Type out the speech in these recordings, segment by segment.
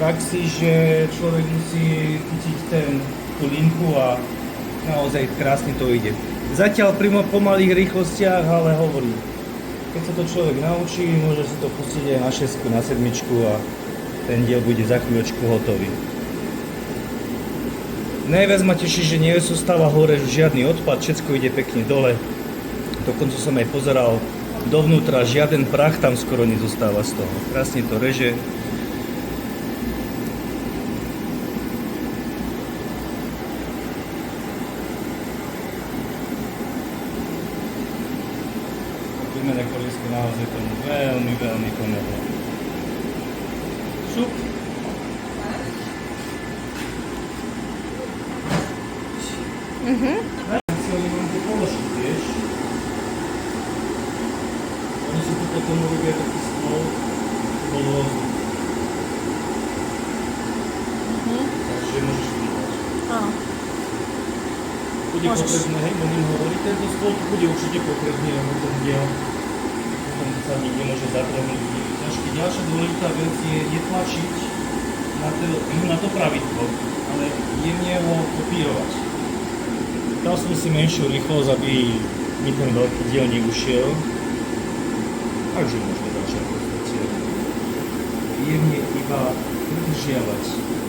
praxi, že človek musí chytiť tú linku a naozaj krásne to ide. Zatiaľ pri pomalých rýchlostiach, ale hovorím, keď sa to človek naučí, môže si to pustiť aj na 6, na 7 a ten diel bude za chvíľočku hotový. Najviac ma teší, že nie zostáva hore žiadny odpad, všetko ide pekne dole. Dokonca som aj pozeral dovnútra, žiaden prach tam skoro nezostáva z toho. Krásne to reže. Výmene kolísky naozaj tomu veľmi, veľmi pomohlo. Šup. Si oni mám tu položiť, vieš? Oni si tu potom robia taký stôl, bol rôzny. Takže môžeš vydať. Áno. Bude potrebné, hej, budem hovoriť, tento stôl tu bude určite potrebný, lebo ten diel potom sa nikde môže zatrhnúť. Ďalšia dôležitá vec je netlačiť na to pravidlo, ale jemne ho kopírovať. Dal som si menšiu rýchlosť, aby mi ten veľký diel neušiel. Takže môžeme začať podstate. Jemne iba pridržiavať.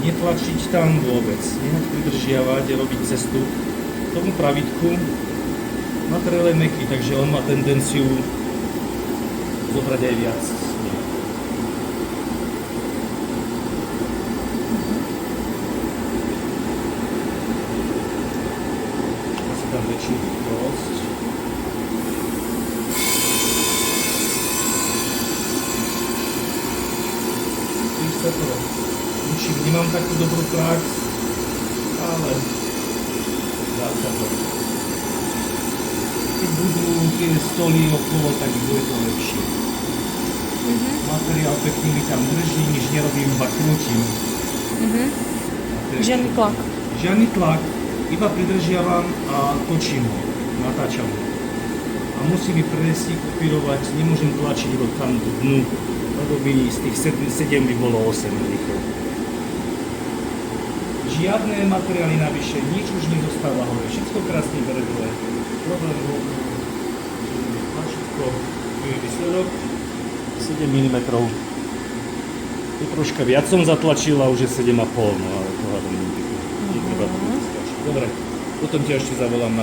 Netlačiť tam vôbec. Nehať pridržiavať, robiť cestu tomu pravidku. Materiál je mäkký, takže on má tendenciu zobrať aj viac. Asi tam väčšiu rýchlosť. Tým sa to učím. Nemám takú dobrú prax, ale dá sa to. Keď budú tie stoly okolo, tak bude to lepšie. Materiál pekný mi tam drží, nič nerobím, iba krútim. Žiadny tlak. Žiadny tlak, iba pridržiavam a točím ho, natáčam ho. A musí mi presne kopírovať, nemôžem tlačiť ho tam do dnu, lebo by z tých 7 by bolo 8 rýchlo. Žiadne materiály navyše, nič už nezostáva hore, všetko krásne bere dole. Problém bol, že tlačítko, tu je výsledok, 7 mm. Tu troška viac som zatlačil a už je 7,5, no ale to hľadom netreba to vyskačiť. Dobre, potom ťa ešte zavolám na